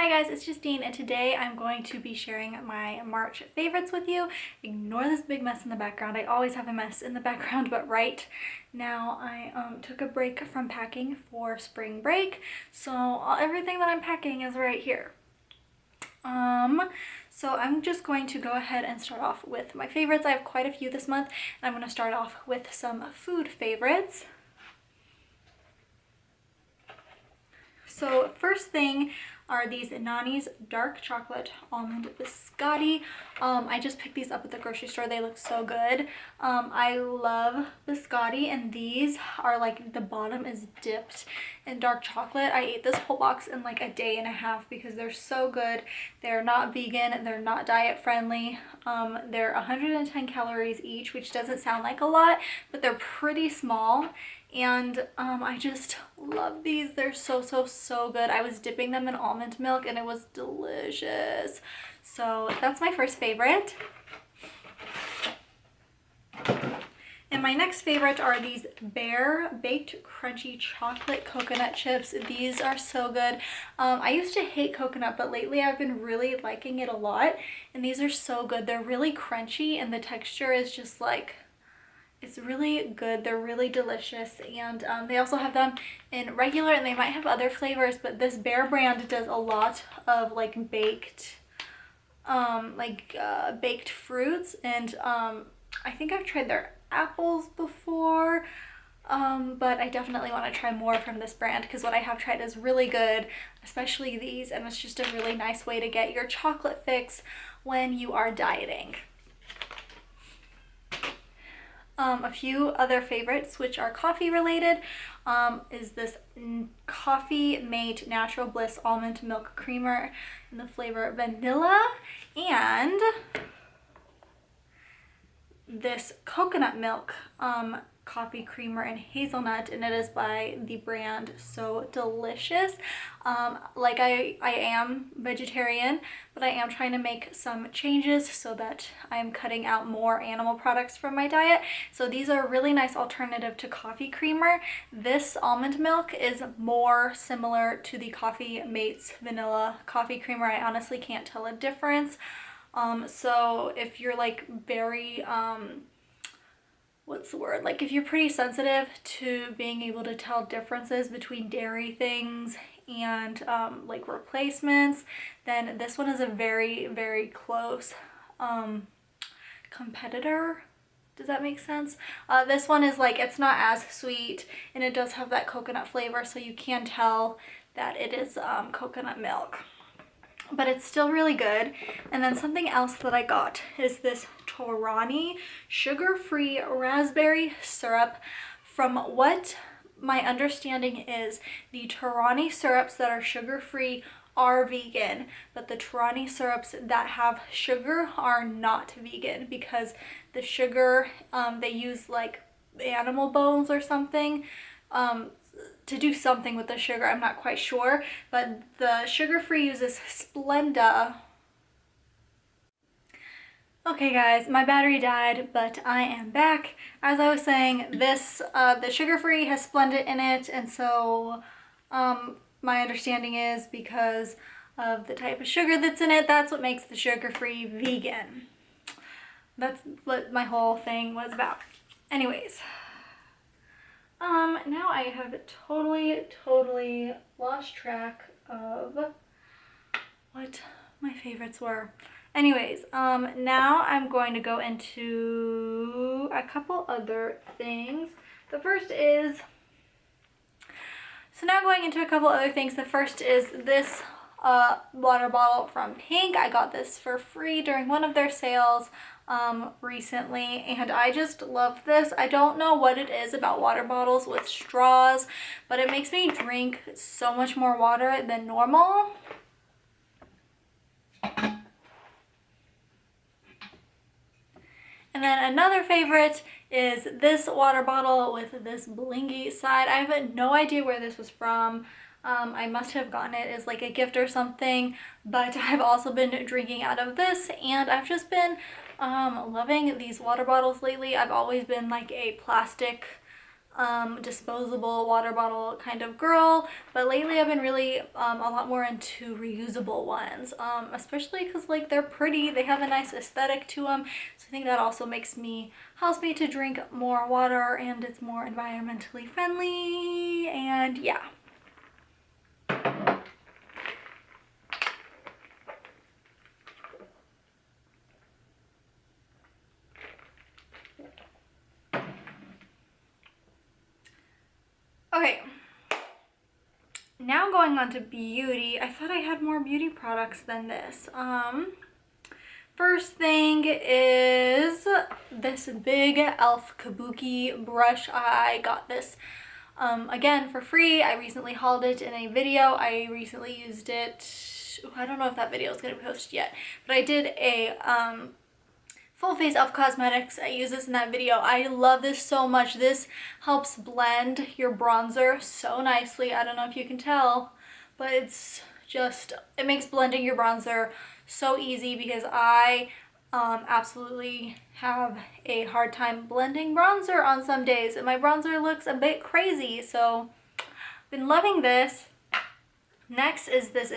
Hi guys, it's Justine and today I'm going to be sharing my March favorites with you. Ignore this big mess in the background. I always have a mess in the background, but right now I took a break from packing for spring break. So everything that I'm packing is right here. So I'm just going to go ahead and start off with my favorites. I have quite a few this month, and I'm going to start off with some food favorites. So first thing are these Nani's dark chocolate almond biscotti. I just picked these up at the grocery store. They look so good. I love biscotti, and these are like, the bottom is dipped in dark chocolate. I ate this whole box in like a day and a half because they're so good. They're not vegan, they're not diet friendly. They're 110 calories each, which doesn't sound like a lot, but they're pretty small. And I just love these. They're so good. I was dipping them in almond milk and it was delicious. So that's my first favorite. And my next favorite are these Bear Baked Crunchy Chocolate Coconut Chips. These are so good. I used to hate coconut, but lately I've been really liking it a lot. And these are so good. They're really crunchy and the texture is just like, it's really good. They're really delicious, and they also have them in regular, and they might have other flavors, but this Bear brand does a lot of like baked baked fruits, and I think I've tried their apples before, but I definitely want to try more from this brand because what I have tried is really good, especially these, and it's just a really nice way to get your chocolate fix when you are dieting. A few other favorites, which are coffee related, is this Coffee Mate Natural Bliss Almond Milk Creamer in the flavor vanilla, and this coconut milk coffee creamer and hazelnut, and it is by the brand So Delicious. Like I am vegetarian, but I am trying to make some changes so that I am cutting out more animal products from my diet. So these are a really nice alternative to coffee creamer. This almond milk is more similar to the Coffee Mate's vanilla coffee creamer. I honestly can't tell a difference. So if you're like very what's the word, like if you're pretty sensitive to being able to tell differences between dairy things and like replacements, then this one is a very close competitor. Does that make sense? This one is like, it's not as sweet, and it does have that coconut flavor, so you can tell that it is coconut milk, but it's still really good. And then something else that I got is this Torani sugar-free raspberry syrup. From what my understanding is, the Torani syrups that are sugar-free are vegan, but the Torani syrups that have sugar are not vegan because the sugar, they use like animal bones or something to do something with the sugar. I'm not quite sure, but the sugar-free uses Splenda. Okay guys, my battery died, but I am back. As I was saying, this the sugar-free has Splenda in it, and so my understanding is because of the type of sugar that's in it, that's what makes the sugar-free vegan. That's what my whole thing was about. Anyways, now I have totally lost track of what my favorites were. Anyways, now I'm going to go into a couple other things. The first is, the first is this water bottle from Pink. I got this for free during one of their sales recently, and I just love this. I don't know what it is about water bottles with straws, but it makes me drink so much more water than normal. And then another favorite is this water bottle with this blingy side. I have no idea where this was from. I must have gotten it as like a gift or something, but I've also been drinking out of this, and I've just been loving these water bottles lately. I've always been like a plastic disposable water bottle kind of girl, but lately I've been really a lot more into reusable ones, especially because like they're pretty, they have a nice aesthetic to them, so I think that also helps me to drink more water, and it's more environmentally friendly, and yeah. Okay, now going on to beauty. I thought I had more beauty products than this. First thing is this big e.l.f. Kabuki brush. I got this again for free. I recently hauled it in a video. I recently used it. I don't know if that video is going to be posted yet, but I did a full face e.l.f. Cosmetics. I use this in that video. I love this so much. This helps blend your bronzer so nicely. I don't know if you can tell, but it's just, it makes blending your bronzer so easy, because I absolutely have a hard time blending bronzer on some days, and my bronzer looks a bit crazy, so I've been loving this. Next is this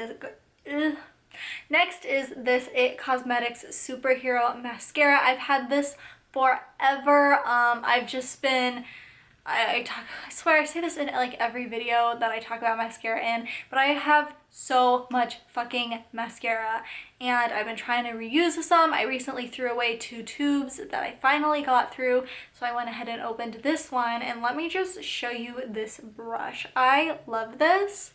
It Cosmetics Superhero Mascara. I've had this forever. I've just been, I swear I say this in like every video that I talk about mascara in, but I have so much fucking mascara, and I've been trying to reuse some. I recently threw away 2 tubes that I finally got through, so I went ahead and opened this one, and let me just show you this brush. I love this.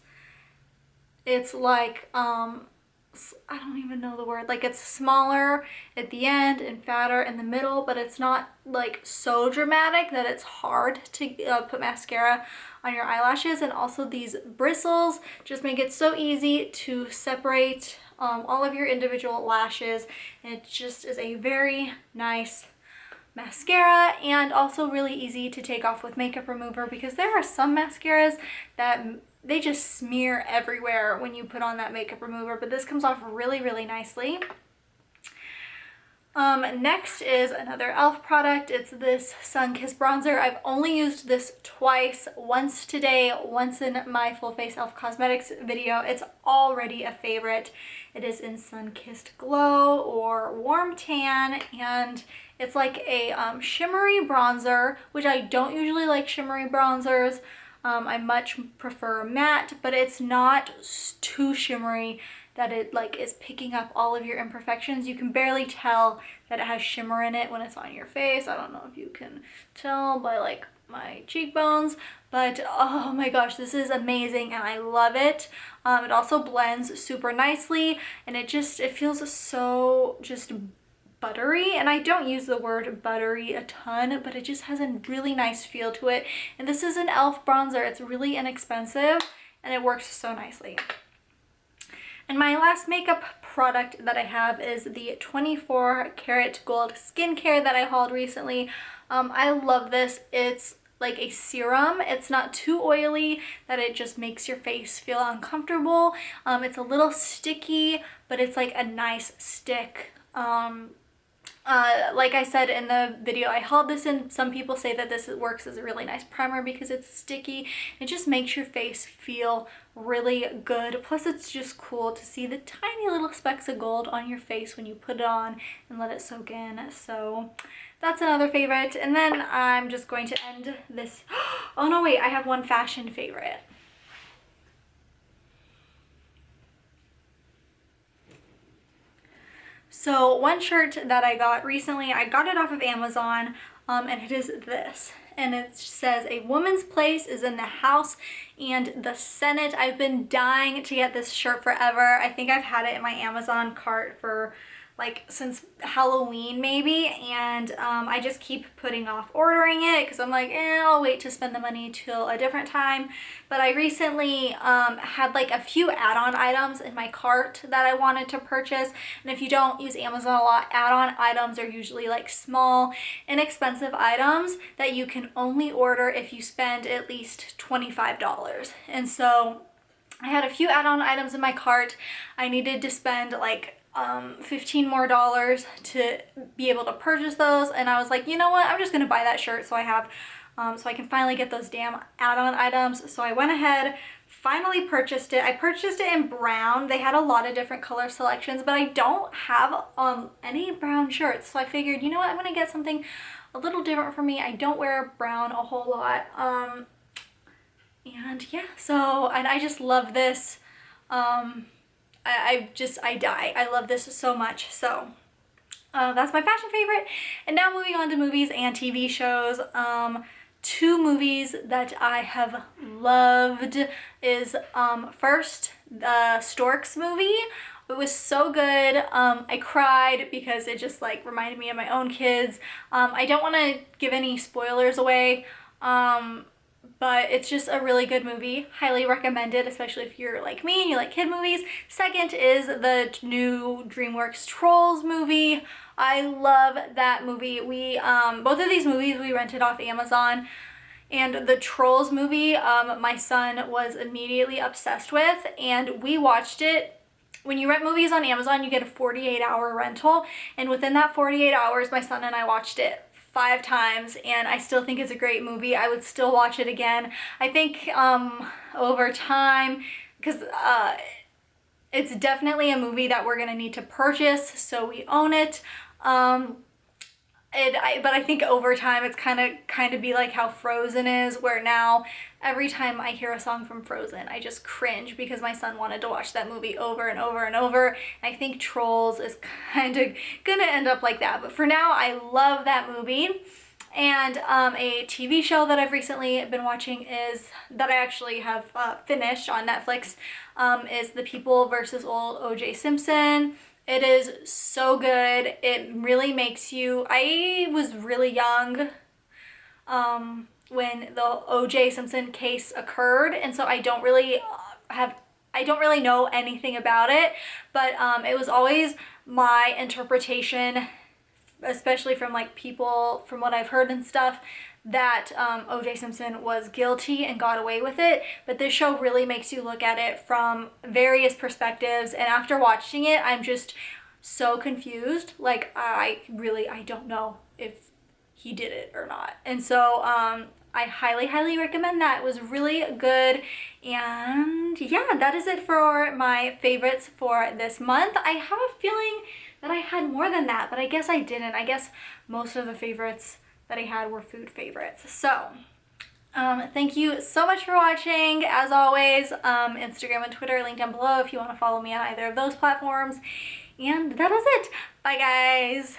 It's like, I don't even know the word, like it's smaller at the end and fatter in the middle, but it's not like so dramatic that it's hard to put mascara on your eyelashes. And also these bristles just make it so easy to separate all of your individual lashes, and it just is a very nice mascara, and also really easy to take off with makeup remover, because there are some mascaras that they just smear everywhere when you put on that makeup remover, but this comes off really, really nicely. Next is another e.l.f. product. It's this Sun Kissed bronzer. I've only used this twice, once today, once in my full face e.l.f. Cosmetics video. It's already a favorite. It is in Sun Kissed Glow or Warm Tan, and it's like a shimmery bronzer, which I don't usually like shimmery bronzers. I much prefer matte, but it's not too shimmery that it like is picking up all of your imperfections. You can barely tell that it has shimmer in it when it's on your face. I don't know if you can tell by like my cheekbones, but oh my gosh, this is amazing and I love it. It also blends super nicely, and it feels so just buttery, and I don't use the word buttery a ton, but it just has a really nice feel to it. And this is an e.l.f. bronzer. It's really inexpensive and it works so nicely. And my last makeup product that I have is the 24 karat gold skincare that I hauled recently. I love this. It's like a serum. It's not too oily that it just makes your face feel uncomfortable. It's a little sticky, but it's like a nice stick. Like I said in the video I hauled this in, some people say that this works as a really nice primer because it's sticky. It just makes your face feel really good. Plus it's just cool to see the tiny little specks of gold on your face when you put it on and let it soak in. So that's another favorite. And then I'm just going to end this. Oh no, wait, I have one fashion favorite. So one shirt that I got recently, I got it off of Amazon, and it is this. And it says, "A woman's place is in the House and the Senate." I've been dying to get this shirt forever. I think I've had it in my Amazon cart for like since Halloween maybe, and I just keep putting off ordering it because I'm like, I'll wait to spend the money till a different time. But I recently had like a few add-on items in my cart that I wanted to purchase, and if you don't use Amazon a lot, add-on items are usually like small, inexpensive items that you can only order if you spend at least $25. And so I had a few add-on items in my cart. I needed to spend like $15 more to be able to purchase those, and I was like, you know what, I'm just gonna buy that shirt so I have so I can finally get those damn add-on items. So I went ahead, finally purchased it. I purchased it in brown. They had a lot of different color selections, but I don't have any brown shirts. So I figured, you know what, I'm gonna get something a little different for me. I don't wear brown a whole lot. And yeah, so, and I just love this. I die. I love this so much. So that's my fashion favorite. And now moving on to movies and TV shows. Two movies that I have loved is first the Storks movie. It was so good. I cried because it just like reminded me of my own kids. I don't want to give any spoilers away, but it's just a really good movie. Highly recommended, especially if you're like me and you like kid movies. Second is the new DreamWorks Trolls movie. I love that movie. We both of these movies we rented off Amazon, and the Trolls movie my son was immediately obsessed with, and we watched it. When you rent movies on Amazon, you get a 48-hour rental, and within that 48 hours, my son and I watched it 5 times, and I still think it's a great movie. I would still watch it again. I think over time, because it's definitely a movie that we're gonna need to purchase, so we own it. But I think over time it's kind of be like how Frozen is, where now every time I hear a song from Frozen, I just cringe because my son wanted to watch that movie over and over and over. And I think Trolls is kind of gonna end up like that. But for now, I love that movie. And a TV show that I've recently been watching is, that I actually have finished on Netflix, is The People versus Old O.J. Simpson. It is so good. It really makes you, I was really young when the O.J. Simpson case occurred, and so I don't really know anything about it, but it was always my interpretation, especially from like people, from what I've heard and stuff, that O.J. Simpson was guilty and got away with it. But this show really makes you look at it from various perspectives, and after watching it, I'm just so confused. Like, I don't know if he did it or not. And so I highly recommend that. It was really good. And yeah, that is it for my favorites for this month. I have a feeling that I had more than that, but I guess I didn't. I guess most of the favorites that I had were food favorites. So thank you so much for watching. As always, Instagram and Twitter linked down below if you want to follow me on either of those platforms. And that is it. Bye guys.